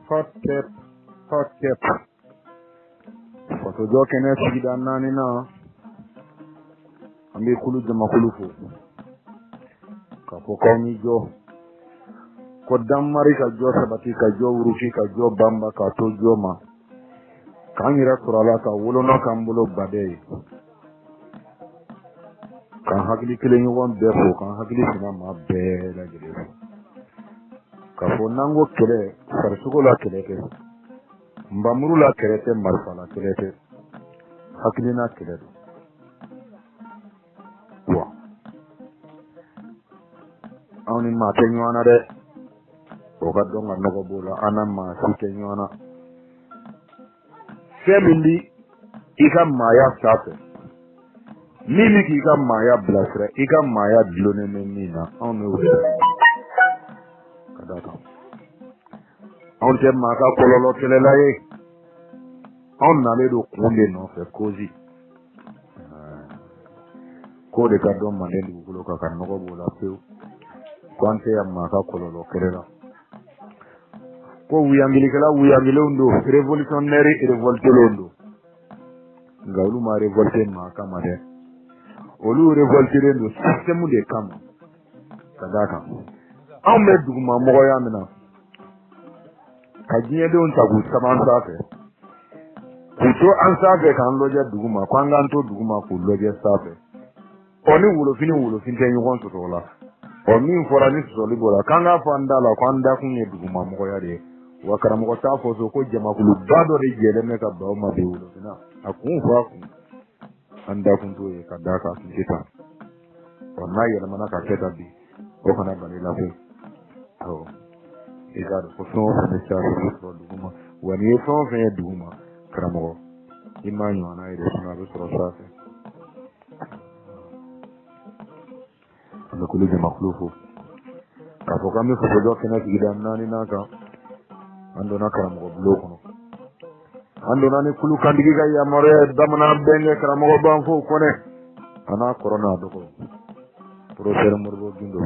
hot cap. Foto jo kene sigida nani na ambi kulu jama kulu fo ka fo kawmi jo ko dammari ka jo sabati ka jo wuruki ka jo bamba ka to jo ma kanira surala ka wolono kambulo bade kan hakili kelen won befo kan hakili sina ma be la gele ka fo nango kele farsugo la kele ke mbamuru la kele te marfa la kele te hakili na kele wa awni ma te nywana de o ga donga nogo bola ana ma si te nywana semindi ika maya safe mimi ki ika maya blasre ika maya dilone menina awni we kadata on te ma ka kololo kele la ye on na le do kunde no fe kozi ko de ka don mande du gulo ka kan nogo bola peu kwante ya ma ka kololo kele la ko wuyangile undo revolutionnaire revolte londo ngawlu ma revolte ma kama de olu revolte londo système de kama kadaka ambe duguma mogo ya mina kajiye de on tagu saban safe kuto an safe kan loje duguma kwanga to duguma ku loje safe oni wulo fin te yugon to tola o min fora ni so libola kanga fanda la kwanda kunye duguma mogo ya de wakara mogo ta fo so ko jama kulu bado de jele me ka ba ma be wulo fina akun fa ku anda kun to e kadaka kita ona yele mana ka keta bi o kana bani la fe to igado ko so ne sare so duguma wani so fe duguma karamo imanyo na ide suna be so safe ando kulu jama khulufu ka fo kam ko do kena gidan nani naka ando na karamo bloko no ando nani kulu kandigi ga ya more damana benge karamo ban fo ko ne ana corona do ko professeur morbo gindo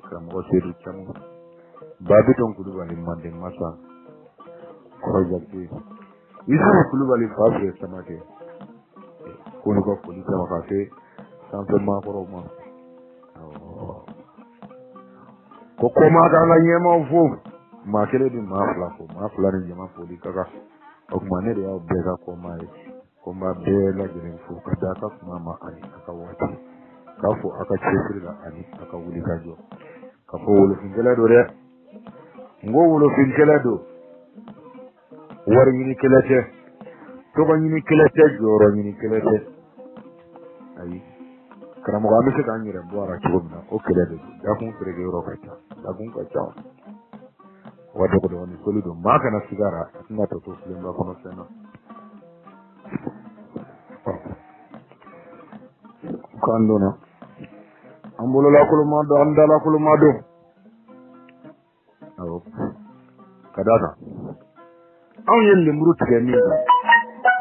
karamo sedu chamu babi ton kulu bali mande masa ko jatti isa kulu bali fabre samake ko no ko kulu sama ka se simplement ko ma ko koma ga la nyema fo ma kele di ma fla ni jama foli kaka o ma ne de ya bega ko ma be la jere fu ka da ka ma ani aka wati ka fu aka chefri la ani aka wuli ka jo ka fo wolo fingela do re ngo wolo fingela do war ni kelete to ba ni kelete joro ni kelete ayi karamo ga mi se kan yire bo ara ko na o kelete da kun fere ge ro ka ta da kun ka ta wato ko woni solido maka na sigara ina to lemba kono sena kando na ambolo la kulumado andala kulumado awo kadata awon yelle murutu ke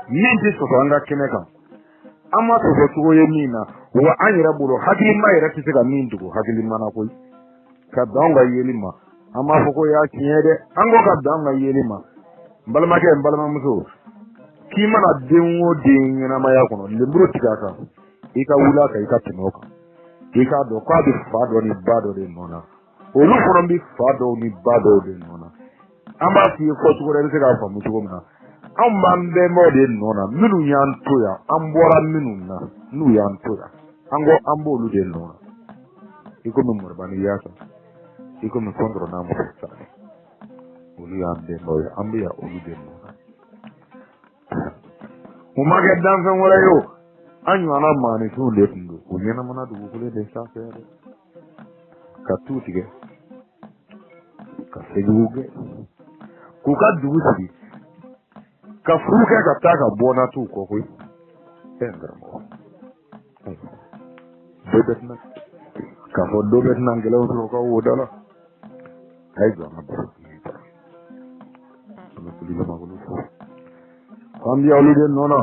min ti so anga keneka amma to so ye mina wa anyira bulo hadili ma ira ti ga min dugo hadili mana ko ka danga yeli ma amma foko ya kiyede ango ka danga yeli ma balma muso ki mana denwo den na ma ya kono lembro tikaka ika wula ka ika tinoka ika do kwa bi fado ni bado de nona olu kono bi fado ni bado de nona amma fi ko to re ka fa muso mna amba mbe mo de nona minu yanto ya ambora minu na nu yanto ya ango ambo lu de nona iko mo morbani yaka iko mi kontro na mo sa olu ya de mo ya ambi ya olu de mo mo mage dan fen wala yo anyu ana mani to le ndo onye na mana dugu kule de sa fere ka tutige ka seguge ku ka dugu si ka fruke ka ta ka bona tu ko ko engra mo bebet na ka fo do bet na ngelo ko wodala ay go na ba ko kuli ma ko lu kambi awlu den nono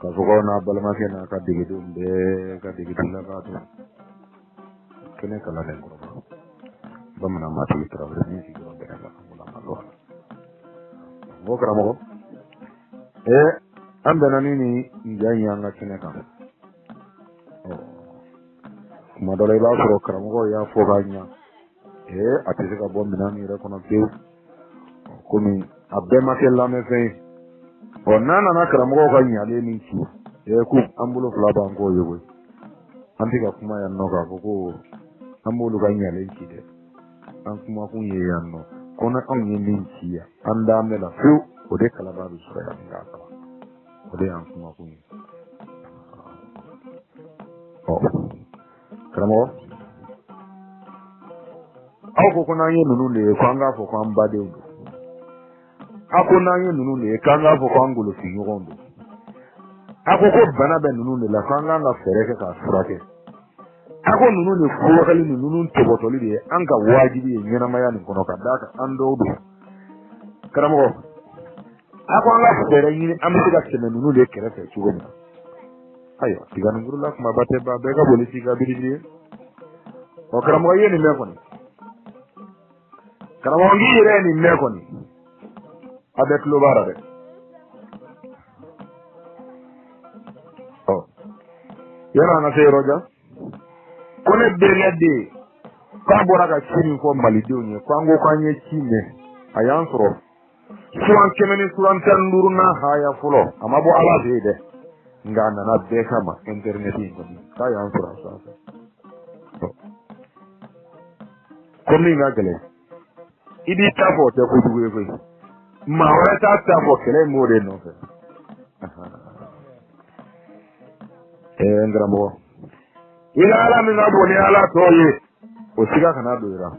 ka fo ko na balma ke na ka digi dum be ka digi dum la ka to kene kala den ko bamana mati travel ni ci do bere la amula malo mo karamo ambena nini njanya nga kineka kuma dole ba soro karamo ya fo ganya atise ka bo minani re kono be kumi abema kella me fe onana na karamo ganya le ni ci ku ambulo flaba ngo yego antika kuma ya noga ko ambulo ganya le ci de an kuma kun ye yanno kona an ye min ci ya anda me la fu o de kala ba bi sura ya ngata o de an kuma kun karamo ako kuna ye nunu le kwanga fo kwamba de ndo ako na ye nunu le kanga fo kwangulo fi yondo ako ko bana be nunu le la kwanga na fereke ka surake ako nunu le ko kali nunu tobotoli de an ka wajibi nyana maya ni kono ka daka ando do karamo ako anga fere ni amti ka sene nunu le kere fe chugo na ayo tiga nguru la kuma bate ba be ka bolisi ka bidiri o karamo ye ni me ko ni karamo ngi re ni me ko ni avec le barade yana na sai roja kone berede ka bora ka chini ko malido ni kwango kwanye chine ayansro suwan kemeni suwan tanduru na haya fulo amabo ala zede ngana na beka ma internet ngo ka yansro sasa komi ngagale idi tafo te ko duwe ko ma ora ta tafo kele more no fe ngramo ila ala mi ngabo ni ala toye o siga kana do ira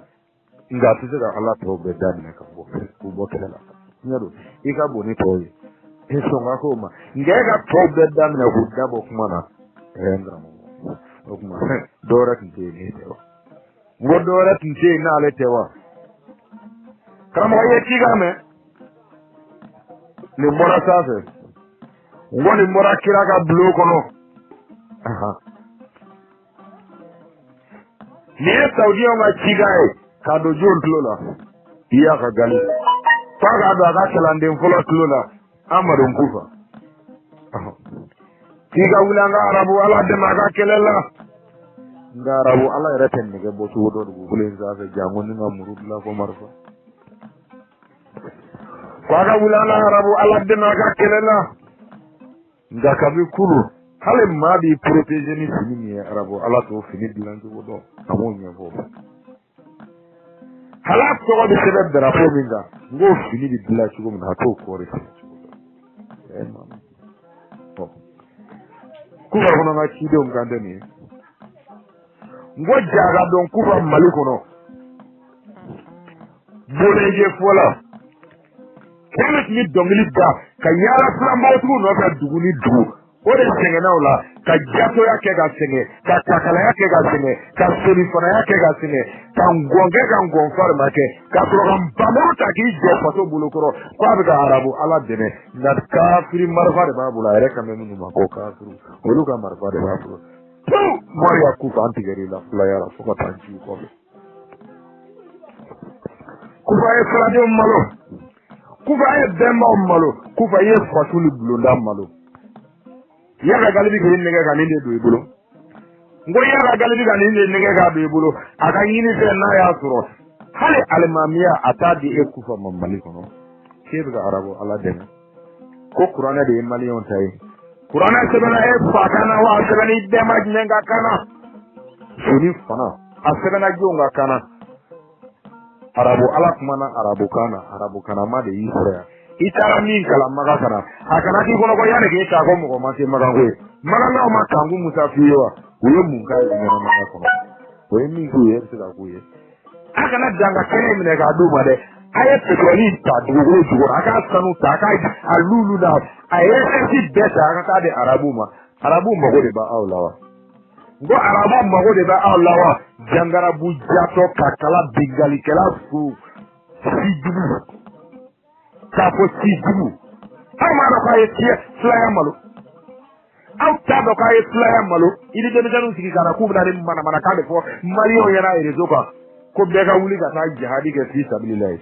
nga tise da ala to be dan ne ka bo ku bo kele la nyado ika bo ni toye eso ngako ma ngega to be dan ne ku dabo kuma na ngramo o kuma dora tinte ni tewa ngo dora tinte na ale tewa kramo ye tiga me ni mora safe ngo ni mora kira ka blo kono ni Saudi ma chigae ka do jon tlola iya ka gali paga do ka kelande folo tlola amadu kufa tiga wulanga arabu ala de ma ka kelela ngarabu ala reten ne bo to do do gulen za ka jamu ni ngamuru la ko marfa paga wulanga arabu ala de ma ka kelela ngaka bi kulu hale ma bi protéger ni fini ni arabo ala to fini dilanjo wodo amo nyefo hala to ko be sebe drapo minga ngo fini di dilanjo mo na to ko re ku ba kono na chi do ngande ni ngo jaga don ku ba maliko no boleje fola kemet ni dongli da kayala flambo tu no ka duguni du ore sengena ola ka jato yake ga senge ka takala yake ga senge ka solifona yake ga senge ka ngonge ka ngonfar make ka program bamuru taki je fato bulukoro kwa bi ga arabu ala dene na kafiri marfa de babula ere ka menu ma ko kafiru olu ka marfa de babula moria ku fa antigeri la flyara foko tanji ko ku fa e frade malo ku fa e demma malo ku fa e fatuli blonda malo yaga galibi ko nege ga ninde do ibulo ngo yaga galibi ga ninde nege ga do ibulo aka yini se na ya suro hale almamiya atadi e kufa mamali kono kebe ga arabo ala den ko qur'ana de malion tay qur'ana sebana e fatana wa sebani de majnga kana suni fana asebana jonga kana arabo ala kumana arabo kana ma de yisra itara min kala maga kana akana ki kono ko yane ke ta ko mo ma se maga ko maga na ma kangu musafiwa uyo munga ni na maga kono o emi ku ye se da ku ye akana danga kene mi ne ga du ma de aye petroli ta du go du aka sanu ta ka alulu da aye si beta aka de arabu ma go de ba awlawa go arabu ma go de ba awlawa jangara bu jato kakala bigali kala fu sidu kapo sidu ama do ka ye flyer malo au ta do ka ye flyer malo idi de janu sigi kana ku bidare mana ka de fo maliyo yana ire zoka ko bɛɛ ka wuli ka taa jihadi kɛ fi sabilillahi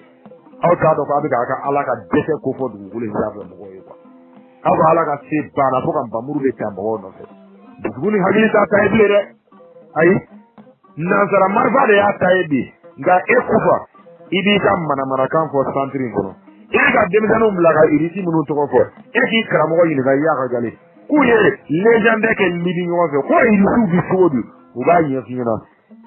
aw t'a dɔn k'a bɛ ka ala ka dɛsɛ ko fɔ dugukolo in sanfɛ mɔgɔw ye aw ka ala ka se banna fo ka nbamuru de ta mɔgɔw nɔfɛ dugukolo ni hakili t'a ta ye bilen dɛ ayi nansara marifa de y'a ta ye bi nka e kufa i b'i ka manamanakan fɔ santiri in kɔnɔ i bɛ ka denmisɛnninw bila ka irisi minnu tɔgɔ fɔ e k'i karamɔgɔ ɲininka i y'a ka gale k'u ye légende kɛ libi ɲɔgɔn fɛ ko irisiw bi cogo di u b'a ɲɛf'i ɲɛna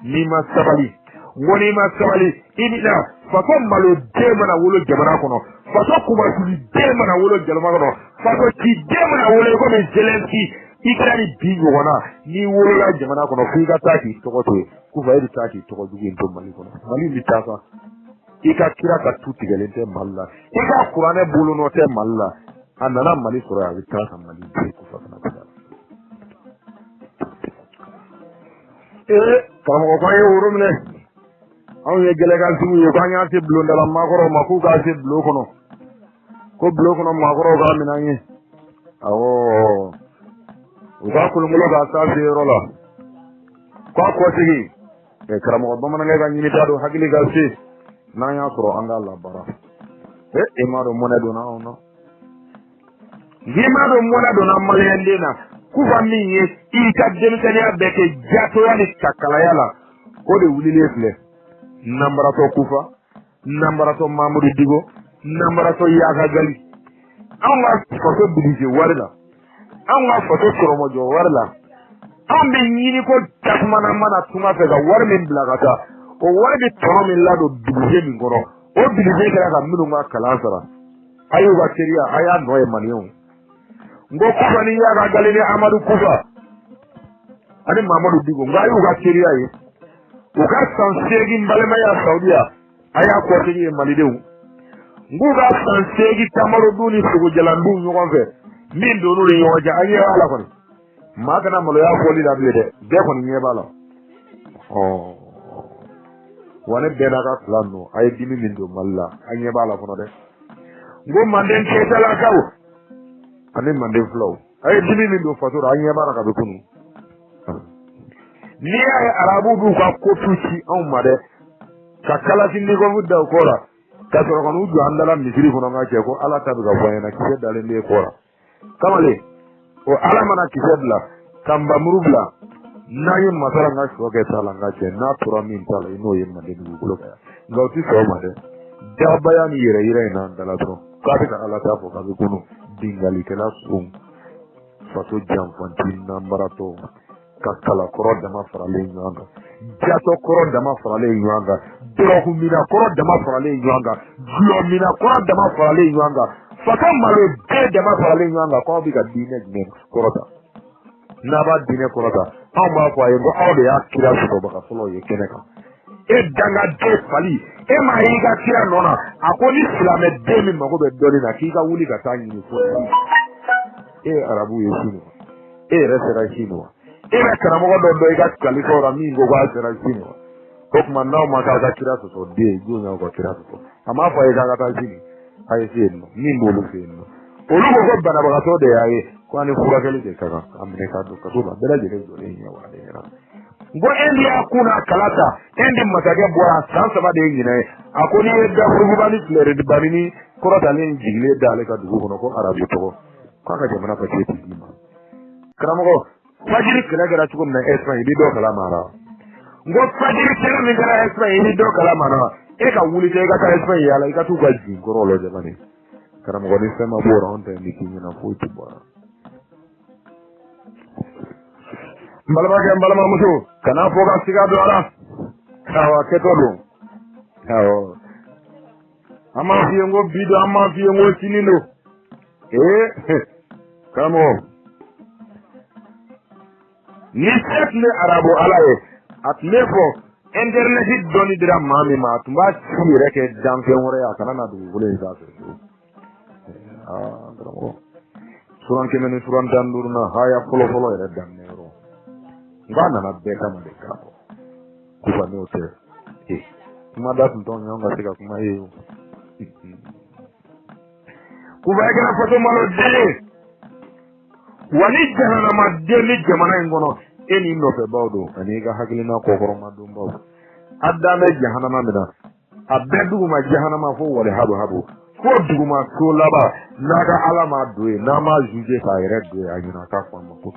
n'i ma sabali n ko n'i ma sabali i bɛna faso malo den mana wolo jamana kɔnɔ faso kumasuli den mana wolo jamana kɔnɔ faso ci den mana wolo i komi Zelensky i kɛra ni bi ɲɔgɔnna n'i wolola jamana kɔnɔ fo i ka taa k'i tɔgɔ to yen kufa e bɛ taa k'i tɔgɔ jugu in to Mali kɔnɔ Mali bɛ taa sa i ka kira ka tu tigɛlen tɛ Mali la i ka kuranɛ bolonɔ tɛ Mali la a nana Mali sɔrɔ a bɛ taa ka Mali den kufa fana tigɛ karamɔgɔ k'an ye woro minɛ anw ye gɛlɛkantigiw ye k'an y'a se bulondala maakɔrɔw ma k'u k'a se bulon kɔnɔ ko bulon kɔnɔ maakɔrɔw k'a minɛ an ye awɔ u ka kolonkolon k'a taa se yɔrɔ la k'a kɔsegi karamɔgɔ bamanankɛ ka ɲinita don hakili ka se n'an y'a sɔrɔ an k'a labara e m'a dɔn mɔnɛ donna anw na n'i m'a dɔn mɔnɛ donna maliyɛnden na kufa min ye i ka denmisɛnniya bɛɛ kɛ jatoya ni kakalaya la o de wulilen filɛ nanbaratɔ kufa nanbaratɔ Mamudu Digo nanbaratɔ Yaka Gali anw ka faso bilise wari la anw ka faso sɔrɔmɔjɔ wari la anw bɛ ɲini ko tasumana mana tunga fɛ ka wari min bila ka taa o wari bɛ tɔnɔ min ladon bilise min kɔrɔ o bilise kɛra ka minnu ka kalan sara a y'u ka teriya a y'a nɔ ye maliyɛnw n ko kufa ni Yaka Gali ni Amadu Kufa ani Mamudu Digo nka a y'u ka teriya ye u ka san 8 balimaya Saudiya a y'a kɔsegi ye malidenw n k'u ka san 8 tamarodun ni sogojalanduw ɲɔgɔn fɛ min donn'u ni ɲɔgɔn cɛ an ɲɛ b'a la kɔni maa kana maloya fɔli la bilen dɛ bɛɛ kɔni ɲɛ b'a la wa ne bɛɛ n'a ka filan don a ye dimi min don Mali la an ɲɛ b'a la fɔlɔ dɛ n ko Manden Keyitalakaw ani Manden filaw a ye dimi min don faso la an ɲɛ b'a la kabi kunu n'i y'a ye arabu b'u ka kotu ci anw ma dɛ ka Kalashnikov da u kɔ la ka sɔrɔ ka n'u jɔ an dala misiri kɔnɔ n ka cɛ ko ala ta bɛ ka fɔ an ɲɛna kisɛ dalen b'e kɔ la kamalen o ala mana kisɛ bila ka nbamuru bila n'an ye masala n ka sɔ kɛ t'a la n ka cɛ n'a tora min t'a la i n'o ye Manden dugukolo kan nka o tɛ sɔn o ma dɛ dabaya ni yɛrɛ yira in n'an dala dɔrɔn k'a bɛ ka ala ta fɔ k'a bɛ kunu bingalikɛla sun faso janfanti nanbaratɔ ka kalakɔrɔ dama faralen ɲɔgɔn kan jatɔkɔrɔ dama faralen ɲɔgɔn kan dɔrɔkuminakɔrɔ dama faralen ɲɔgɔn kan gulɔminakɔrɔ dama faralen ɲɔgɔn kan faso malo bɛɛ dama faralen ɲɔgɔn kan k'aw bɛ ka diinɛ jumɛn kɔrɔta n'a b'a diinɛ kɔrɔta anw b'a fɔ a ye ko aw de y'a kira sɔrɔbaga fɔlɔ ye kɛnɛ kan e dangaden fali e m'a y'i ka kira nɔ na a ko ni silamɛ den min mago bɛ dɔnni na k'i ka wuli ka taa ɲini fo e ye arabu ye sini wa e yɛrɛ sera sini wa e bɛ karamɔgɔ dɔ dɔn i ka kalifaw la min ko k'a sera sini wa o tuma n'aw ma k'aw ka kira sɔsɔ den jɔn y'aw ka kira sɔsɔ a m'a fɔ a ye k'a ka taa sini a ye se yen nɔ min b'olu fɛ yen nɔ olu ko ko banabagatɔ de y'a ye ko ani furakɛli de ka kan a minɛ k'a don kaso la bɛɛ lajɛlen jɔlen ɲɛ wa ale ɲɛna n ko e ni y'a kun n'a kala ta e ni masakɛ bɔra san 3 de ye ɲinɛ ye a ko n'i ye dafuruguba ni filɛrɛdibani ni kɔrɔtalen jigilen da ale ka dugu kɔnɔ ko arabu tɔgɔ k'a ka jamana papiye tɛ d'i ma karamɔgɔ fajiri kɛlɛ kɛra cogo min na Espagne i bɛ dɔ kalama la n ko fajiri kɛlɛ min kɛra Espagne i bɛ dɔ kalama la e ka wuli kɛ i ka taa Espagne yala i ka t'u ka jin kɔrɔ la jamana karamɔgɔ ni fɛn ma bɔ la anw tɛ ni k'i ɲɛna foyi tɛ bɔ la n balimakɛ n balimamuso kana fɔ ka siga don a la awɔ a kɛtɔ don awɔ an m'a f'i ye n ko bi don an m'a f'i ye n ko sini don karamɔgɔ ni se tun bɛ arabu ala ye a tun bɛ fɔ internet dɔnni dira maa min ma a tun b'a ci yɛrɛ kɛ danfɛn wɛrɛ ye a kana na dugukolo in sanfɛ karamɔgɔ suran 100 ni suran 15 na haya fɔlɔfɔlɔ yɛrɛ daminɛ yɔrɔ n k'a nana bɛɛ kama de k'a fɔ kufa n'o tɛ kuma da tun t'anw ye anw ka se ka kuma ye o kufa ye kɛra faso malo den wa ni jahanama den ni jamana in kɔnɔ e n'i nɔfɛbaw don ani i ka hakilina kɔkɔrɔma donbaw adame jahannama mina abedu ma jahannama fo wale habu ko duguma so laba naga alama doe na ma juje ka ire doe anyina ka kwa mako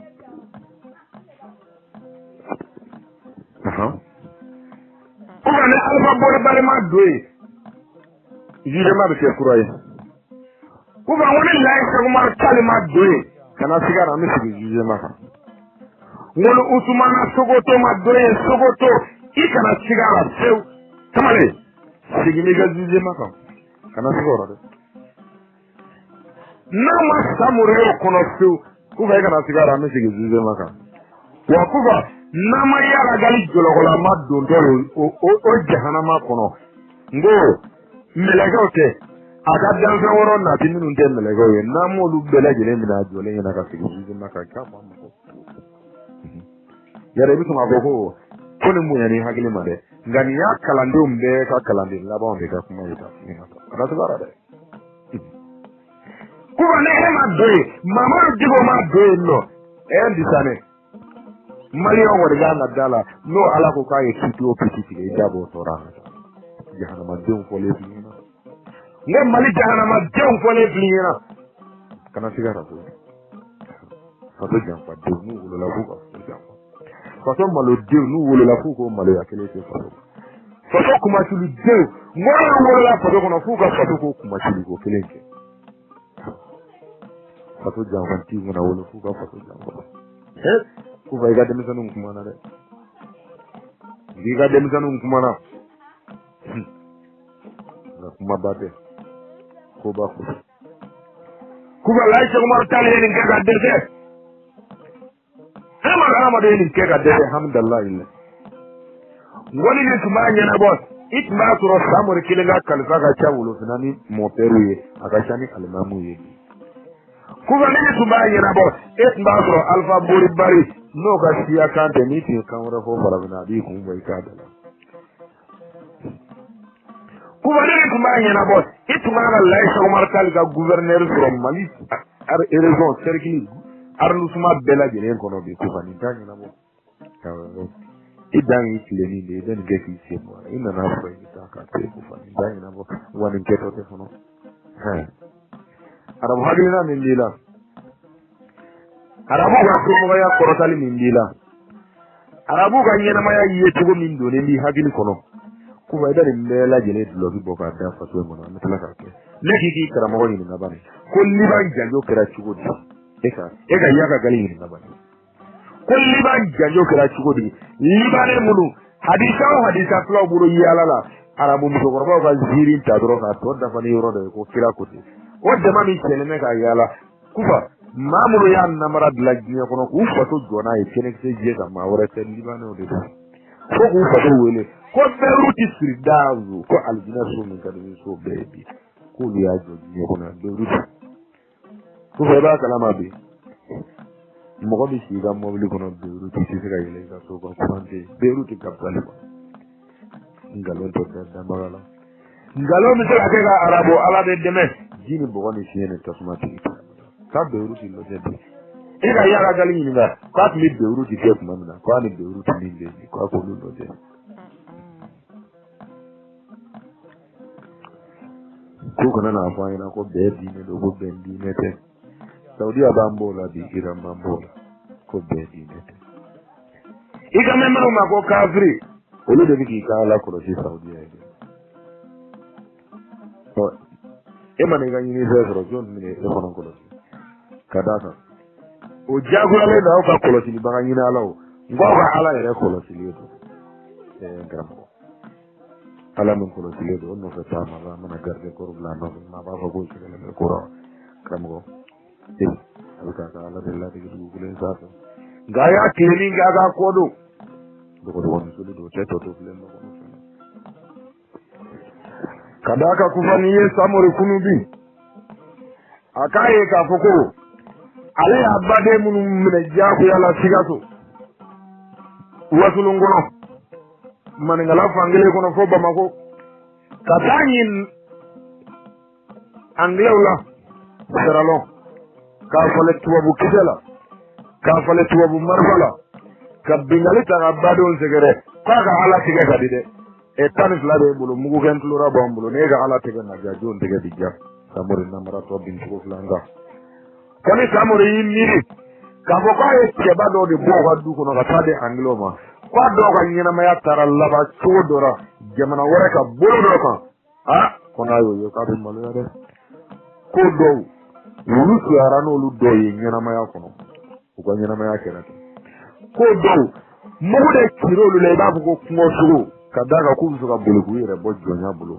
kuma ne alfa bore bare ma doe juje ma be kuroye kuma woni lai ko ma kalima doe kana sigara mi sigi juje maka woni usmana sogoto ma doe sogoto ikana sigara sew tamale sigi mi ga juje maka kana sigara de nama samure kono sew kuba ikana sigara mi sigi juje maka wa kuba nama yara gali jologola ma don do o jahannama kono ngo melegote aga danza woro na tinun de melegoye namo lu bela jele mina jole yana ka sigi juje maka ka ma ko yare bitu ma ko kono mu yani hagile made ngani ya kalando mbe ka kalande laba mbe ka kuma ita kana sigara de kuba ne ma doye mama digo ma doye no disane Maria wariga na dala no ala ko kaye tuto petit ke jabo torana jahannama dem fo le blina ne mali jahannama dem fo le blina kana sigara to fato jam fa de nu wolo la buka fato malo de nu wolo la fuko malo ya kele te fato kuma tuli de mo wolo la fato kono fuka fato ko kuma tuli ko kele ke fato jam fa ti mo na wolo fuka fato jam kuva iga demisanu kumana de iga demisanu kumana na kuma bate ko ba ku kuva laisha kumar tali ni ngega dede ama de ni ngega dede alhamdulillah illa woni ni tumanya na boss itma turo samuri kilenga kalfa ga chawulo finani moperuye akashani alimamu ye kuva ni tumanya na boss itma turo alfa buri bari no ga siya kante ni tin kan wara fo fara bina bi kun bai ka da kuma ne kuma yana boss ituma ga laisha umar kal ga gouverneur from Mali ar raison cercle arnu suma bela jere ko no bi ku fani tan na mo idan itleni ne den ga fi se mo ina na fa ita ka te ku fani dan na mo wani ke to te fono arabu hadina min dila arabu ga ko ya korotali min dila arabu ga nyena ma ya yetugo min do ne li hagili kono ku ba idare mbela jele dlo bi boka da fatwe mo na metala ka ke leki ki kara mo ni na bani ko liban janjo kera chugo di eka ya ga gali ni na bani ko liban janjo kera chugo di libane mulu hadisa flo buru yalala arabu mu ko ba zirin ta dro ka to da fani yoro de ko kira ko ti o de mami chele me ka yala kufa mamuru ya namara blagnya kono ku fato jona e kenekse je ga mawre te libane o de ko ku fato wele ko beruti sirdazu ko aljina so min ka de so baby ko ya jo je kono beruti ko ba kalama be mo ko bi si ga mo bi kono beruti si ga ile ga so ko kwante beruti ka pale ko ngalo to da magala ngalo mi se ga arabo ala de deme jini bo ni si ne tasmati ka beruti lo de ega ya ga gali ni ga ka mi beruti ke kuma na ko ni beruti ni de ko ko lo de ko kana na fa ina ko be di ne do ko be di ne te Saudi abambola di Iran bambola ko be di ne te iga me ma ko kafiri o lo de ki ka la ko si Saudi ya de to e ma ne ga ni se ro jon mi ne e ko non ko kadasa o jagula le da ka ko si ba ni na lawo ngo ga ala ere ko si le do gramo ala mun ko si le do no fa ta ma na garde ko rubla no ma ba fa ko si le ko ro gramo alka ka ala de la de gule sa ga ya kini ga ko do ko woni so do te to le no ko kadaka kufani ye samore kunubi akaye ka foko ale abade munu mine jaako yala sigato wasulungono maningala fangele kono fo bamako katanyin anglewla seralo ka fale tuwabu kitela ka fale tuwabu marfala ka bingali ta abade on segere ka ala siga kadide e tan flabe bulu mugu ken tulura bambulo ne ga ala tege na jajo ndege bijja samuri namara to bin ko flanga koni samuri yimiri ka bo ko e ke bado de bo wadu ko no tade anglo ma ko do ko nyina ma ya tara laba chodora jamana wore ka bolo do ko ko na yo ka be malu ya de ko do wulu su ara no lu do yi nyina ma ya ko no ko nyina ma ya kera ko do mu de kiro lu le ba ko ko suru kadaga kunzu ka bulu kuire bo jonya bulu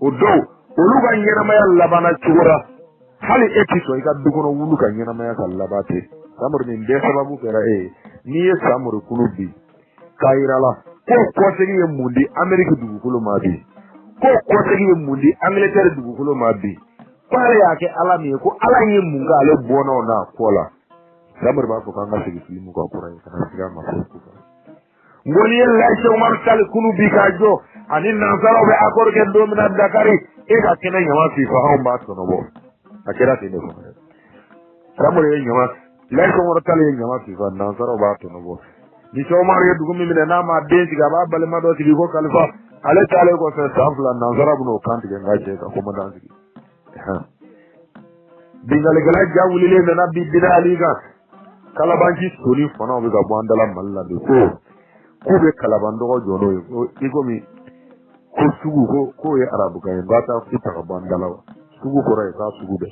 odo oluga nyina ma ya labana chura hali episo ika dukono wulu ka nyina ma ya labate samur min be sababu kera ni ye samur kulubi kairala ko segi ye mundi amerika dugukolo mabi ko segi ye mundi angleterre dugukolo mabi pare yake ala mi ko ala nye munga ale bono na kola samur ba ko kanga segi filimu ko kurai kana siga ma ko ngoni yella Cheikh Omar Tall kulubi ka jo anin nasara be akor ke do mina dakari e ka kene nyama fi fa on ba to no bo akira te ne ko samur ye nyama la Cheikh Omar Tall ye nyama fi fa nasara ba to no bo ni Cheikh Omar ye dugumi mina na ma den siga ba bale ma do sigi ko khalifa ale tale ko sa safla nasara bu no kanti ke ngaje ka ko madan sigi dingale gala jawuli le na bi bidali ga kala banki soni fona be ga bandala malla de ko be kalaban dogo jono iko mi ko sugu ko ye arabu ga bata fita ga bandala sugu ko rai ka sugu be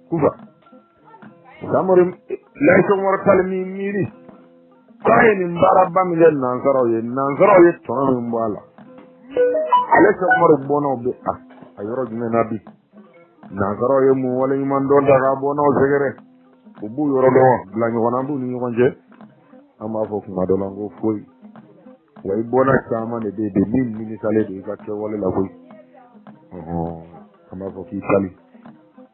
kuba samurim laito mortal mi miri kai ni barabba mi len nansaro ye tono mi mbala ale so mor bono be ayoro jine nabi nansaro ye mu wala ni man don daga bono segere bu yoro do la ñu wona bu ni wonje ama fo ko madola ngo foy way bona sama ne de min minisale de ka ke wala la foy ama fo ki sali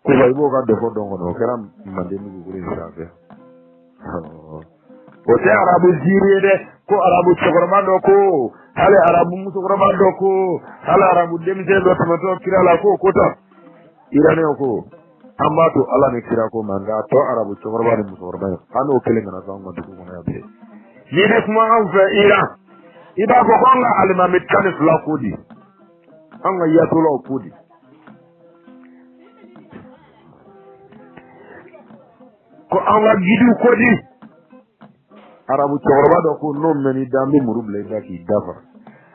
ko way bo ga defo dongo no keram mande mi guri sabe o te arabu jiri de ko arabu chogorma do ko hale arabu musogorma do ko hale arabu demje do to kirala ko ta irane ko ambato ala ne kira ko manga to arabu chogorba ni musogorma ano kele ngana sa ngadu ko na be ni de kuma an fa ira ida ko konga alima mitkanis la kodi anga ya to la kodi ko anga gidu kodi arabu chogorba do ko no meni dambe muruble daki dafa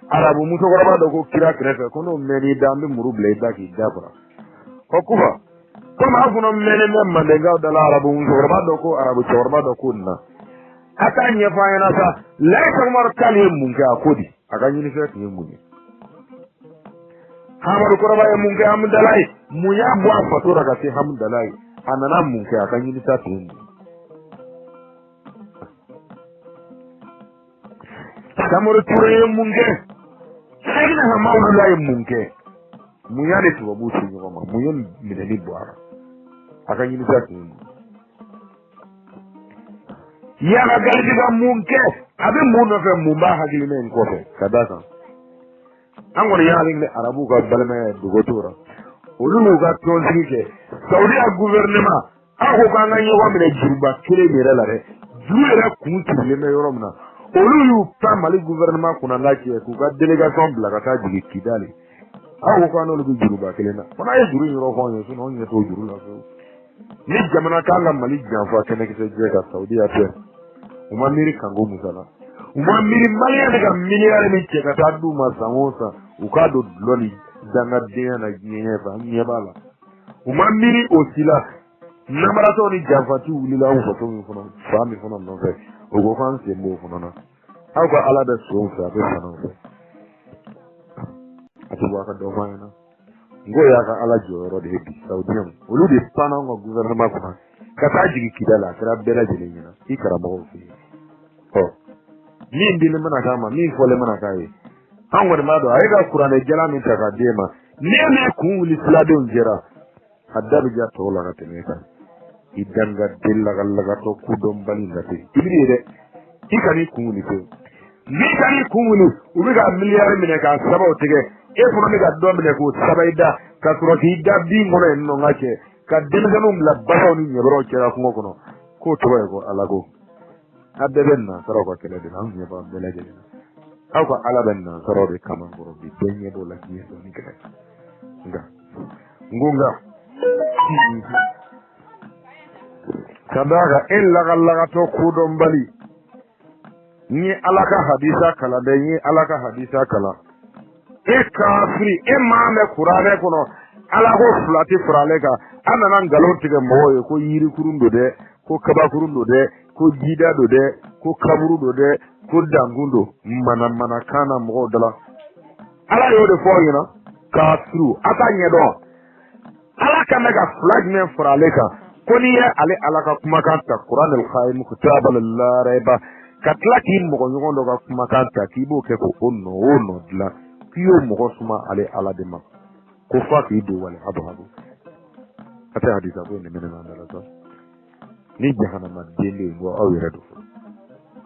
arabu musogorba do ko kira krefe ko no meni dambe muruble daki dafa ko kufa kama afuno mene memma de gawda la arabu musogorba do ko arabu chogorba do ko na atanye fayna sa laita mar kali munga kodi akanyini fe ke mungi hamadu koraba e munga amdalai muya bwa fatura ka se hamdalai anana munga akanyini sa tungu kamar ture munge sagina ha mawla e munge muyane to bu su ngoma muyen midani boara akanyini sa tungu ya ga galbi ga munge abin munno fe mumba hagili men ko fe kadaka angor ya halin arabu ga balma dugotora olu ga tonsi ke saudi a gouvernement ako ga ngani wa mine jurba kire mere la re jure kuntu le me yoromna olu yu pa mali gouvernement kuna laki ku ga delegation bla ka jigi kidali ako ko anu lu jurba kile na ona e juru yoro ko yesu no nyeto juru la so ni jamana kala mali janfa kene ke je ka saudi a pe umamiri kango musala umamiri mali daga miliyar mi ce ka tadu masamosa ukado loli danga dena na nyeba nyebala umamiri osila namarato ni javatu ulila ufoto mi fono fami fono no fe ogo kan se mo fono na ako ala da so fa be fono fe atuwa ka do fayna ngo ya ka ala joro de bi saudiyan ulu de pana ngo gouvernement ko ka tajigi kidala kara bela jelenyina ikara mo fi min dile mana kama min fole mana kai an wani mado ai ga qur'ani jala min ta kadema ne ku li sladon jera haddabi ja to la ka teneka idan ga dilla galla ga to ku don bali ngate ibri de ikani ku ni ko ni kani ku ni ubi ga miliyar min ka sabo tige e fo mi ga do mi ko sabaida ka surati da bi ngone no ngake ka dinga num la bawo ni nyebro kera ko ngono ko to ko alago abben na saro ko kele de an ne ba bele de aw ko alaben na saro de kaman goro bi benye do la ki do ni kele nga ngunga kadaga illa gallaga to kudon bali ni alaka hadisa kala de ni alaka hadisa kala e kafiri e mame kurane kono alago flati fralega anana ngalo tige moyo ko yiri kurundo de ko kaba kurundo de ko jida do de ko kaburu do de ko dangundo mana kana mo dala ala yo de fo yina kafiru atanye do alaka mega flag men fralega koni ya ale alaka kuma kan ta Qur'an al-Khaim kitab Allah raiba katlaki mo nyondo ga kuma kan ta kibo ke ko ono dla kiyo mo suma ale ala de ma ko fa ki do wala habu ata hadisa ko ne menena ndala to ni jahannama dele go awira do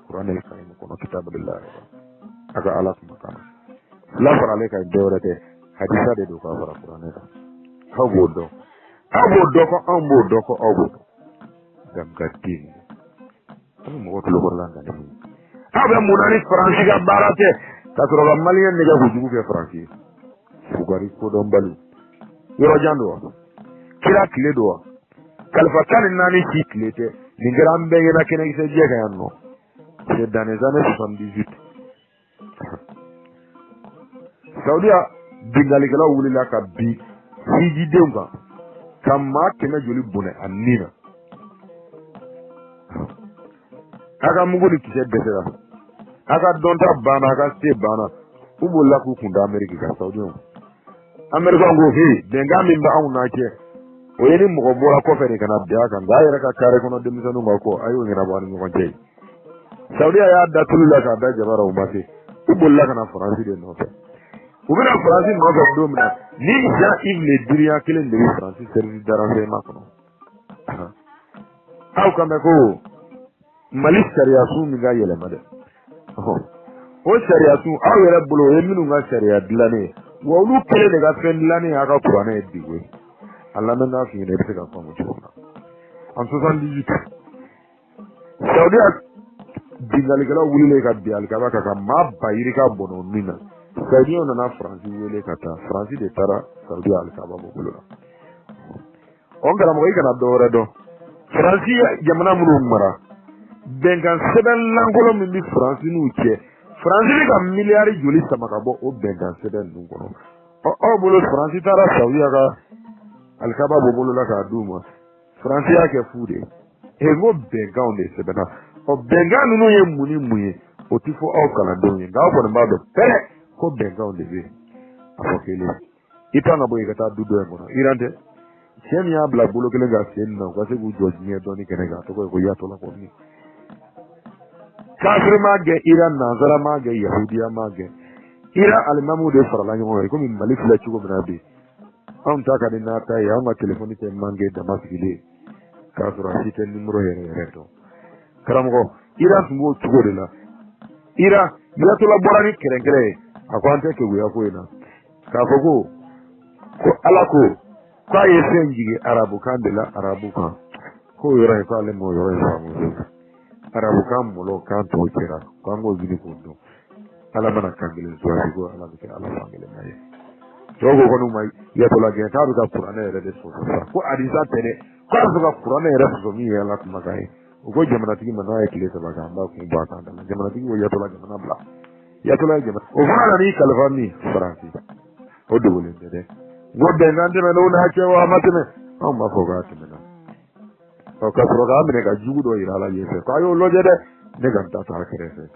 Qur'an al-Khaim ko kitab Allah raiba aga ala kuma kan la fara ale ka dewrete hadisa de do ka fara Qur'an ka habu do ko ambo ko dam gatin amu mo ko lo langa ni abe munani franci ga barate takro la malien ne ga hujugu fe franci fugari ko don balu yoro jando kila kile do kalfa kan nani ci klete ni gram be yana kene se je ga yanno c'est dans les années 78 Saudia bingali gala wulila ka bi hiji denga kama kena joli bune anina aga muguli kise besera aga donta bana aga se bana ubulla ku kunda America ka Saudi America ngo he denga min ba awu nake o yeni mo bora ko fere kana biya kan da yara ka kare kono demisanu ngako ayo ngira bani ngo jey Saudi ya da tululla ka da jabara umati ubulla kana France de no ubina France no ga domina ni ja ile diriya kelen de France service d'arrangement makono aw kambe ko malik sharia su mi ga yele made o sharia su aw yere bulo yeminu ga sharia dilane wo lu kele de ga fen dilane aka Qur'an e diwe Allah na fi ne be ga ko mo chona en 78 Saudi dingali gala wulile ka bial ka ka ma bayiri ka bono nina Saudi on na France wele kata France de tara Saudi al-Kaba bolo on gara mo ikana dore do France jamana mulu mara bengan seben langolo min bi France nu che France ni ka milliard joli sama ka bo o bengan seben nu kono o bolo France tara Saudi ka al-Kaba bolo la ka duma France ya ke fude e go bengan de sebena o bengan nu ye muni muye o tifo o kala do yin ga ko na do pere ko benga on debe afokele itanga boy kata dudo en mono irante sen ya bla bolo kele ga sen na ko se bu joji ne doni kene ga to ko ya to la ko ni kafir ma ge iran na zara ma ge yahudiya ma ge ira al mamu de fara la nyo ko min malik la ci ko brabe on ta ka na ta ya ma telefoni te mange da masile kafira site numero here to karamo ira mo ci ko de la ira ya to la borani kere akwante ke wuya ko ina ka fogo ko alako kwa yesenjige arabu kandela arabu kan ko yora ko ale mo yora sa mo arabu kan mo lo kan to kera ko ngo gidi ko do ala mana kangele so ko ala ke ala fangele mai jogo ko no mai ya to la ge ta ka Qur'an ere de so ko adisa tene ko ka Qur'an ere so mi ya la kuma kai ko jamana tigi mana ya kile ta ba ka ba ko ba ka da jamana tigi ya to la jamana bla ya to la jamana o fara ni kalfani faransi o do wole de godde ngande me no na cewa matene o ma fo ga tene o ka program ne ga judo ira la yese ko ayo loje de ne ga ta ta kere se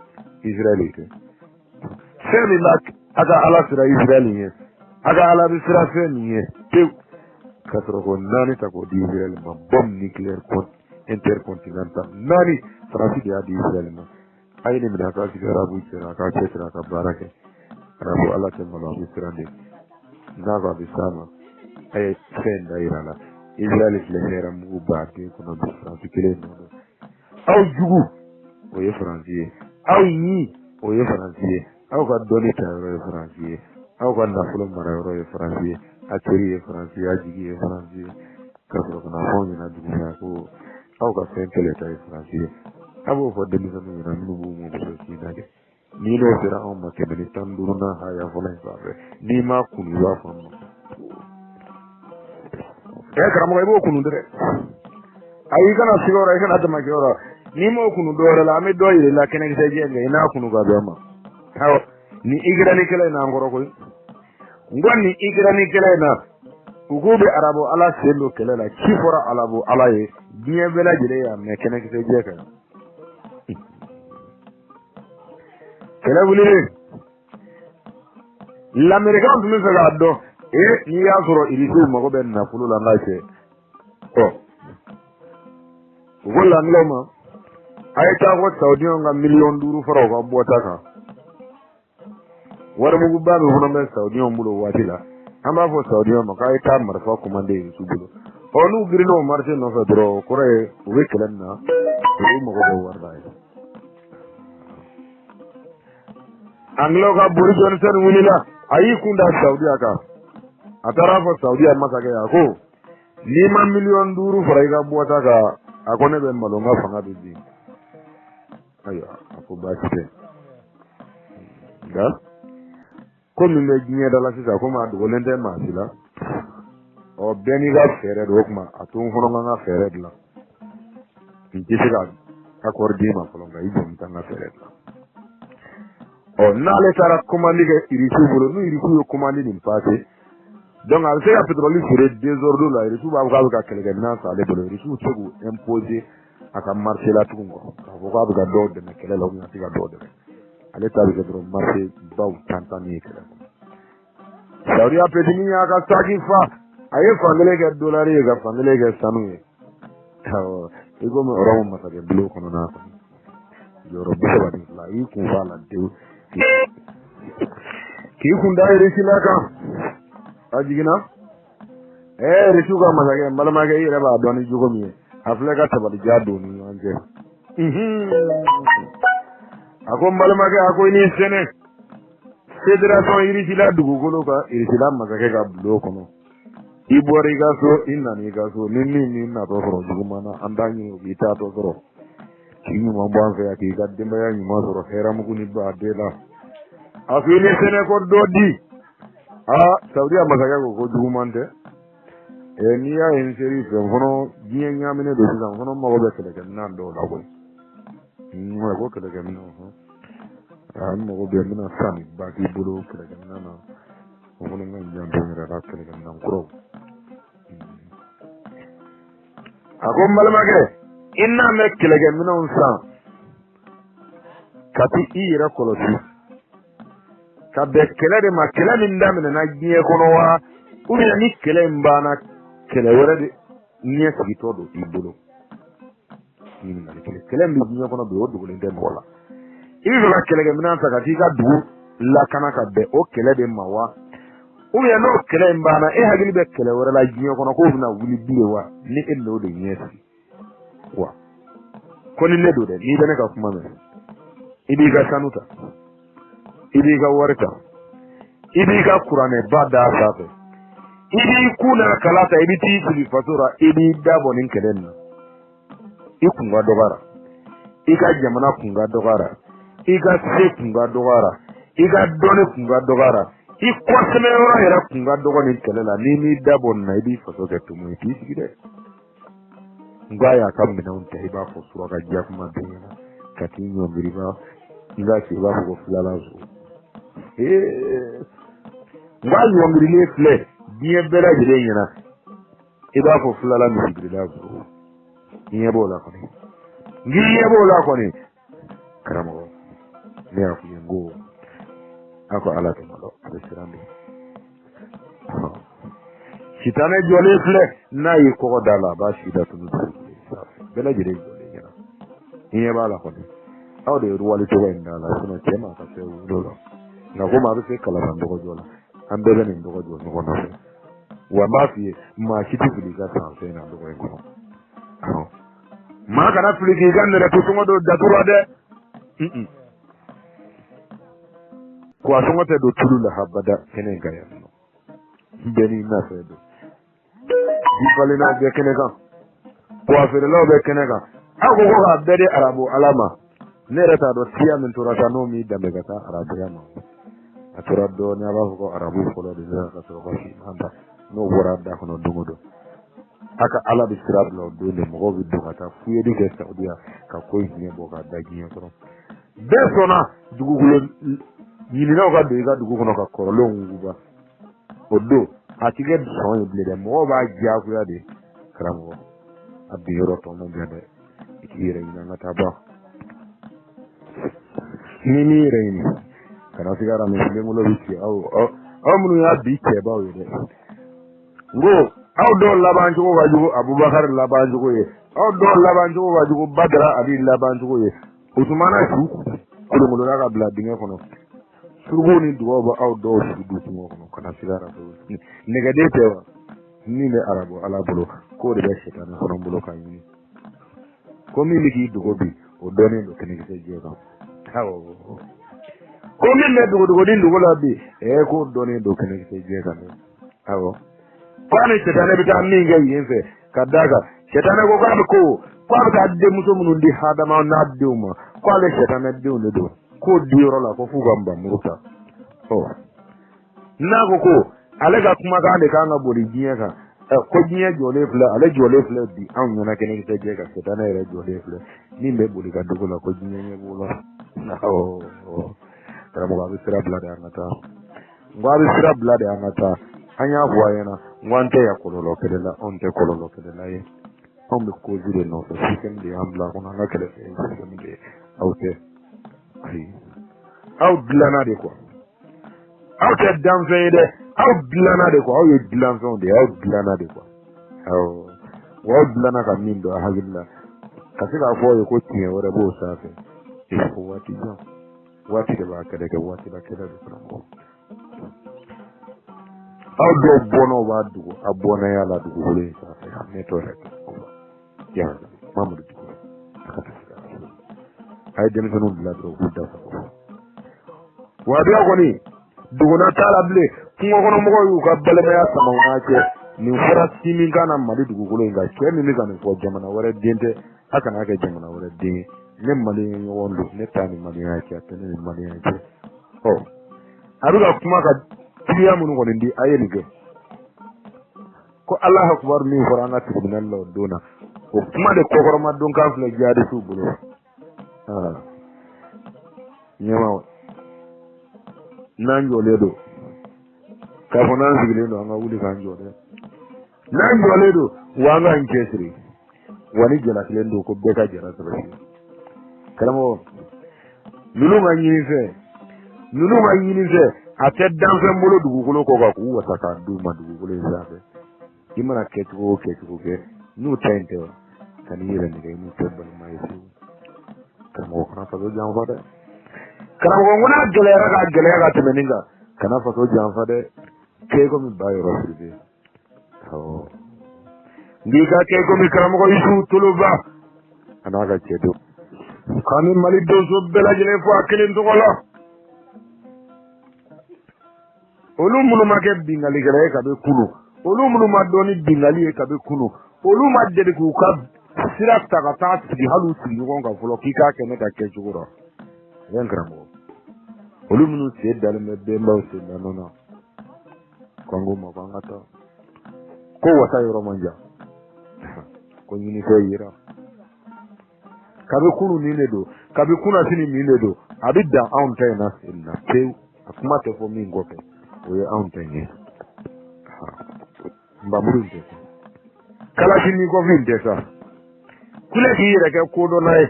israelite semi mak aga ala sira israeliye aga ala bisra feniye te ka ko nani ta ko di israel ma bom nucléaire ko intercontinental nani faransi de di israel ma ayne mi da ka ci arabu ci ka ce ka barake arabu ala te ma ba bisrande Nava bisama ay fenda irala Israel is lehera mu baate kono bi France kele no aw jugu o ye France aw yi o ye France aw ka doni ta o ye France aw ka na fulo mara o ye France a tori ye France a jigi ye France ka so na fonni na dugu ya ko aw ka fɛn kɛlɛ ta ye faransi ye a b'o fɔ denmisɛnninw ɲɛna minnu b'u mɔ muso k'i lajɛ n'i n'o sera anw ma 115 haya fɔlɔ in sanfɛ n'i m'a kunu i b'a fɔ an ma karamɔgɔ i b'o kunu dɛ ayi kana sigiyɔrɔ i kana tɛmɛ kɛyɔrɔ n'i m'o kunu dɔwɛrɛ la an bɛ dɔ yɛrɛ la kɛnɛkisɛ jɛ i n'a kunu ka bɛn ma awɔ ni igiranikɛla in n'an kɔrɔ koyi n ko ni igiranikɛla in na u k'u bɛ arabu ala sen don kɛlɛ la ci fɔra arabu ala ye diɲɛ bɛɛ lajɛlen y'a mɛn kɛnɛkisɛ jɛ kan kɛlɛ wulilen lamɛrikaw tun bɛ fɛ k'a dɔn n'i y'a sɔrɔ irisiw mago bɛ nafolo la n'a cɛ u ko lamɛnw ma a ye taa fɔ saudiɲɛw ka 5,000,000 fara u ka bɔta kan warimuguba min fana bɛ saudiɲɛw bolo waati la an b'a fɔ saudiɲɛw ma k'a ye taa marifa commandé irisiw bolo n'u girinna o marché nɔfɛ dɔrɔn o kɔrɔ ye u bɛ kɛlɛ nin na u mago bɛ wari la ye Anglo ka Boris Johnson wulila a y'i kun da Saudiya kan a taara fɔ Saudiya masakɛ a ko n'i ma 5,000,000 fara i ka bɔta kan a ko ne bɛ malo n ka fanga bɛ bin ayiwa a ko baasi tɛ nka ko min bɛ diɲɛ da la sisan komi a dogolen tɛ maa si la bɛɛ n'i ka fɛɛrɛ don o tuma a to n fana ka n ka fɛɛrɛ dilan n tɛ se ka accord d'i ma fɔlɔ nka i jɔ n ka n ka fɛɛrɛ dilan n'ale taara commande kɛ irisiw bolo n'u irisiw ye commande nin passé donc a bɛ se ka pétrole feere désordre la irisiw b'a fɔ k'a bɛ ka kɛlɛkɛminɛn san ale bolo irisiw tɛ se k'u imposer a ka marché la tugun kɔ k'a fɔ k'a bɛ ka dɔw dɛmɛ kɛlɛ la ou bien a tɛ ka dɔw dɛmɛ ale ta bɛ kɛ dɔrɔn marché baw tantanni ye kɛlɛ kɔnɔ Saudiya petini y'a ka saki fa a ye fankelen kɛ dolari ye ka fankelen kɛ sanu ye i komi Rome masakɛ bulon kɔnɔna kɔnɔ yɔrɔ 32 i kun fa la dewu k'i kun da irisi la kan a jiginna irisiw ka masakɛ n balimakɛ i yɛrɛ b'a dɔn ni jogo min ye a filɛ ka tabalijan don ni ɲɔgɔn cɛ a ko n balimakɛ a ko i ni sɛnɛ fédération irisila dugukolo ka irisila masakɛ ka bulon kɔnɔ i bɔra i ka so i nana i ka so ni min natɔ sɔrɔ juguman na an t'a ɲini u b'i taatɔ sɔrɔ k'i ɲuman bɔ an fɛ yan k'i ka denbaya ɲuman sɔrɔ hɛrɛmugu ni baden la a ko i ni sɛnɛ ko dɔ di Saudiya masakɛ ko juguman tɛ n'i y'a ye n seri fɛ n fana diɲɛ ɲaaminen don sisan n fana mago bɛ kɛlɛkɛminɛn dɔw la koyi ko kɛlɛkɛminɛn n mago bɛ n bɛna san ba k'i bolo kɛlɛkɛminɛn na o fana ka jan to n yɛrɛ la kɛlɛkɛminɛn kɔrɔw a ko n balimakɛ i n'an bɛ kɛlɛkɛminɛnw san ka t'i yɛrɛ kɔlɔsi ka bɛn kɛlɛ de ma kɛlɛ min daminɛna diɲɛ kɔnɔ wa ou bien ni kɛlɛ in banna kɛlɛ wɛrɛ de ɲɛ sigitɔ don i bolo ɲininkali kɛlɛ min bɛ diɲɛ kɔnɔ bi o dogolen tɛ mɔgɔ la i bɛ fɛ ka kɛlɛkɛminɛn ta ka t'i ka dugu lakana ka bɛn o kɛlɛ de ma wa ou bien n'o kɛlɛ in banna e hakili bɛ kɛlɛ wɛrɛ la diɲɛ kɔnɔ k'o bɛna wuli bilen wa ni e n'o de ɲɛ sigi wa ko ni ne don dɛ n'i bɛ ne ka kuma mɛn i b'i ka sanu ta i b'i ka wari ta i b'i ka kuranɛba d'a sanfɛ i b'i kun n'a kala ta i bɛ t'i sigi faso la i b'i dabɔ nin kɛlɛ in na i kun ka dɔgɔyara i ka jamana kun ka dɔgɔyara i ka se kun ka dɔgɔyara i ka dɔnni kun ka dɔgɔyara i kɔsɛbɛyɔrɔ yɛrɛ kun ka dɔgɔ nin kɛlɛ la n'i m'i dabɔ nin na i b'i faso kɛ tumu ye k'i sigi dɛ n ko a y'a ka minɛnw ta i b'a fɔ suraka jakuma bɛ ɲɛna ka t'i ɲɔngiri i b'a sigi i b'a fɔ ko filala so n b'a ɲɔngirilen filɛ diɲɛ bɛɛ lajɛlen ɲɛna i b'a fɔ filala misigirila so i ɲɛ b'o la kɔni n'i ɲɛ b'o la kɔni karamɔgɔ ne y'a f'i ye n ko a ko ala tɛmɛ dɔn a bɛ siran min sitanɛ jɔlen filɛ n'a y'i kɔgɔ da la a b'a si datugu bɛɛ lajɛlen jɔlen ɲɛna i ɲɛ b'a la kɔni aw de ye wali cogo in da la cɛ ma ka se wolo la nka komi a bɛ se kalaban dɔgɔjɔ la an bɛɛ bɛ nin dɔgɔjɔ ɲɔgɔn nɔfɛ wa n b'a f'i ye maa si tɛ fili i ka san fɛn na dɔgɔ in kɔnɔ maa kana fili k'i ka nɛrɛ to sɔngɔ don datugu la dɛ ko a sɔngɔ tɛ don tulu la habada kɛnɛ in kan yan nɔ bɛɛ n'i nafɛ don ji falenna bɛɛ kɛnɛ kan coiffeur law be kenega ako ko ga bede arabu alama ne reta do tiya min turata no mi dambe gata arabu yama atura do ne aba ko arabu ko do de ka to ko shi handa no wora da ko no dungodo aka ala bi sirab law do ne mo bi dungata fuye di ke saudiya ka ko ne bo ka dagi yoro be sona dugugulo yini na ga do ga dugugulo ka korolo nguba odo atige son ibile de mo ba ja ku ya de kramo abbi yoro to mo bede ikire ina ngata ba nini reini kana sigara mi ngulo bichi au munu ya bi ke ba we de ngo au do labanju ko waju abubakar labanju ko ye au do labanju ko waju badra ali labanju ko ye usmana su ko ngulo ga bla dinga kono surgo ni duwa ba au do su du ko kono kana sigara to nega de tewa ni le arabo ala bulo ko de be shetan kono bulo kan ni ko mi ligi dugo bi o doni do kene ke je ba hawo ko mi le dugo din dugo la bi e ko doni do kene ke je kan hawo kwani shetan be tan ni ngai yenfe kadaga shetan ko ko ka de muso munun di hadama na duma ko le shetan de do ko dioro la ko fugamba muruta na ko alega kuma ga de ka na bori jiya ka ko jiya jole fla ale jole fla di an na kene ke je ka setana ere jole fla ni me boli ka dugo la ko jiya ne bolo tara mo ga sira bla de anata ngwa sira bla de anata anya bua yana ngwante ya kololo kelela onte kololo kelela ye on be ko jure no so sikem de ambla ko na kele se sikem de auté ai au blana de ko auté danse de au blana de ko au blanson de au blana de ko au wa blana ka min do hagilla kasika fo yo ko tiye wore bo safe e ko wati jo wati de ba kede ke wati ba kede ko au do bono wa dugo abona ya la dugo hole safe ne to rek ya mamudu dugo ay dem sonu bla do gudda wa biya ko ni dugo na tala ble kungo kono mo yu ka bele ya sama na ke ni fura simi kana mali dugo ko nga ke mi kana ko jamana wore dente aka na ke jamana wore de ne mali wondo ne tani mali ya ke tani mali ya ke aruga kuma ka tiya mun ko ndi ayeli ke ko allah akbar ni fura na tribunal lo dona ko kuma de kokoro ma don ka fle jaade su bulo nyama nanjole do ka fonan sigile do anga wuli kan jode nanjole do wanga nkesri wani jela kilendo ko beka jara tabashi kalamo nulu ma nyini fe ate danse mbolo dugu kulo ko ka ku wata ka du ma dugu kulo zabe imana ketugo ke nu tente kan yire ni ni tebal mai su kalamo kana fa do jam fada kalamo ngona gelera temeninga kana fa do jam fada ke ko mi bayo rafide ndika ke ko mi kalamo ko isu tuluba anaga cedo kanin mali do so bela jene fo akelen to gola olumunu make bingali gele ka be kunu olumunu madoni bingali ka be kunu oluma de ku ka sirata ka ta ti halu ti ngo ka folo kika ke ne ka ke jugura yan gramo olumunu se dal me be mbaw se nanona kongo mo bangata ko wata yoro manja ko nyini ko yira ka be kunu ni ne do ka be kuna sini ni ne do abida on tena inna te akuma te fo mi ngoke oye antenye mbamuru nte kala sini ko vinte sa kule ki yire ke kodo nay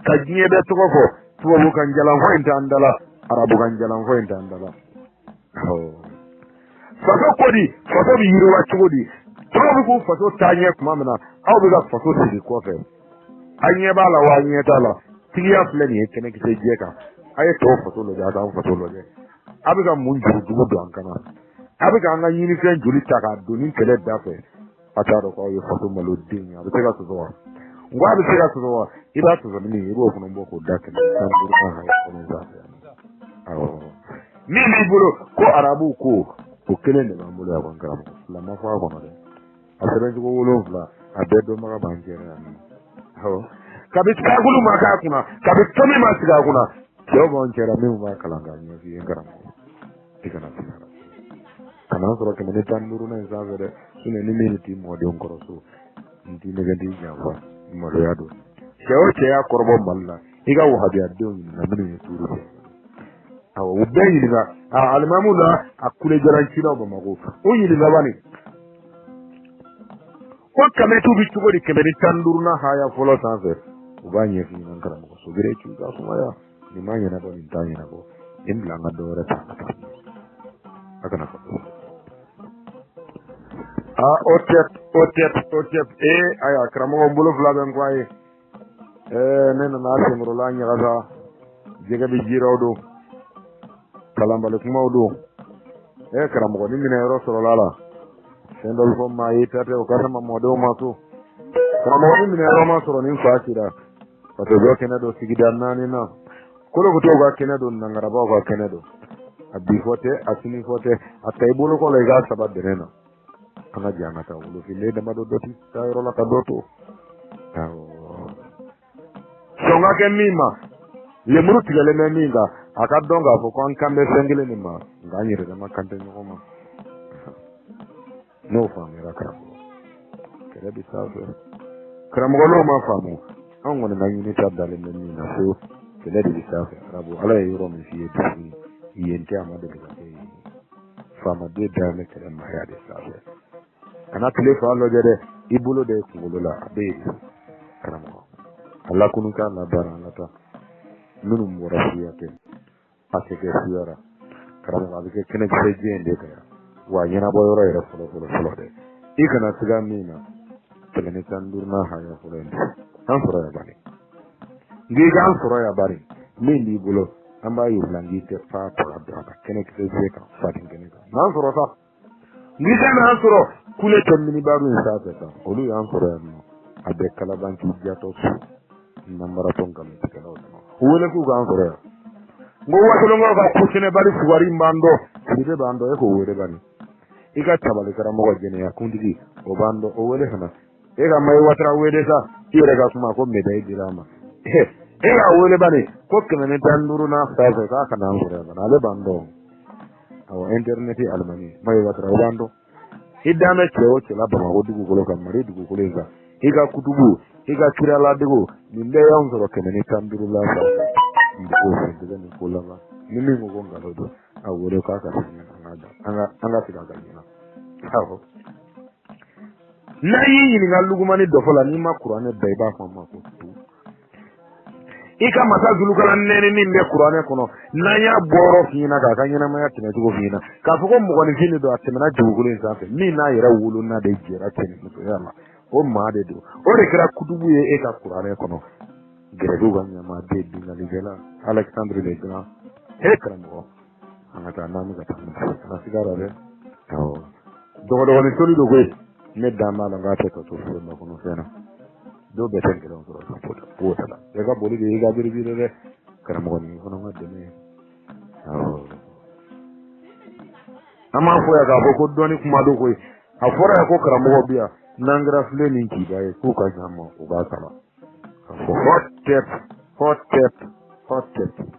ka jiebe to ko tuwo kan jalan ho inta andala arabu kan jalan ho inta andala faso kodi faso bi yiro wa chodi tuwo ko faso tanye kuma mana aw bi ga faso ti ko fe anye bala wa anye tala tiya fleni kene ki se jeka aye to faso lo ja da faso lo je abiga munjuru dugu do ankana abiga anga yini fen juli taka doni kele dafe ataro ko yo foto malo dinya abitega tuzo ngwa abitega tuzo ida tuzo ni iro kuno mboko dake san buru ha ko nza mimi buru ko arabu ko kele ne mamule ya kwangara la mafa ko no de asere ko wolo fla abedo maga banjera ho kabit ka gulu maka kuna kabit tomi masiga kuna jo bonjera mi ma kalanga ni fi ngaram tikana tikara kana soro ke mene tanduru na zavere sune ni miniti mo de ngoro so ndi ne gadi nyawa mo do yado jo che ya korbo malla iga wo habi addo ni na minu turu awo ubeyi ni ga alimamu na akule jaranchi na bamago o yi ni bani ko kame tu bitu ko di kemeni tanduru na haya folo sanse ubanye fi nan kara mo so gire chu ga sumaya ni manya na boni tanya na ko imbla ngadore ta akana ko otep aya kramo mbulo flaben kwaye nena na semro la nyaga jega bi jirawdo kalambale kumawdo kramo ni mine ro soro lala sendol fo ma yitate o kasama modo maso kramo ni mine ro ma soro ni fasira pato go kenedo sigidan nani na kolo ko to ga kenedo nangara ba ga kenedo abbi fote asini fote atay bolo ko le ga sabad denena ana jana ta wulu fi le dama do doti tayro la ta doto songa ke mima le muruti le meminga akadonga fo kon kambe sengile ni ma nganyire dama kante nyoma no famira kramo kere bi sawe kramo lo ma famu an wona ngani ni tabdale men na so kele bi sawe rabu ala yoro mi fi edini yente amade bi fama de dame kele ma ya de sawe kana tele fa lo jede ibulo de kulo la abe kramo alla kunuka na barana ta nunu morafiyate aseke siyara kramo abike kene jeje ende kaya wa yana boyoro ira folo de ikana siga mina telene tandurna haya folo ende an foro ya bari ngiga an foro ya bari mindi bulo amba yulangi te fa para kene kese ka fatin kene ka nan foro ta ngiga nan foro kule temmini baru insata ta olu ya an foro ya no abe kala banki jato su namara ton kam tikalo no wole ku ga an foro ya ngo wato ngo ga kusine bari suwari mbando ide bando e ko wore bani iga tabale kara mo gene ya kundigi o bando o wele hana ega mai watra wede sa ire ga kuma ko me dai dirama ega wele bani ko kene tanduru na fa ka kana ngure bana le bando aw internet almani mai watra bando idana chewo chela bama go dugu ko kan mari dugu ko leza iga kutubu iga kirala dugu ninde yonzo kene tanduru la fa ko se de ko la ba nimi ngo ngalo do awore ka ka anga sika ganyina hawo na yi ni ngalugumani dofola ni makurane baiba fa mako ika masa zulukala nene ni mbe kurane kono nanya boro fina ka kanyina ma yatina tugo fina ka fuko mo ni fini do atemna jugule nsafe mi na yira wulu na de jira tene muso yama o ma de do o de kira kutubu ye eka kurane kono geredu ganya ma de dinga ligela Alexandre le Grand hekramo angata namu gata na sigara re dogo ni soli dogo ne dama la ngata to furo ma kono fena do be ten kilo so pota la e ga boli de ga biri biri re karamo ni kono ma de me ama fo ya ga ko doni kuma do ko afora ko karamo biya nangra fle ni ki ga ko ka jamo ko ga kala hot step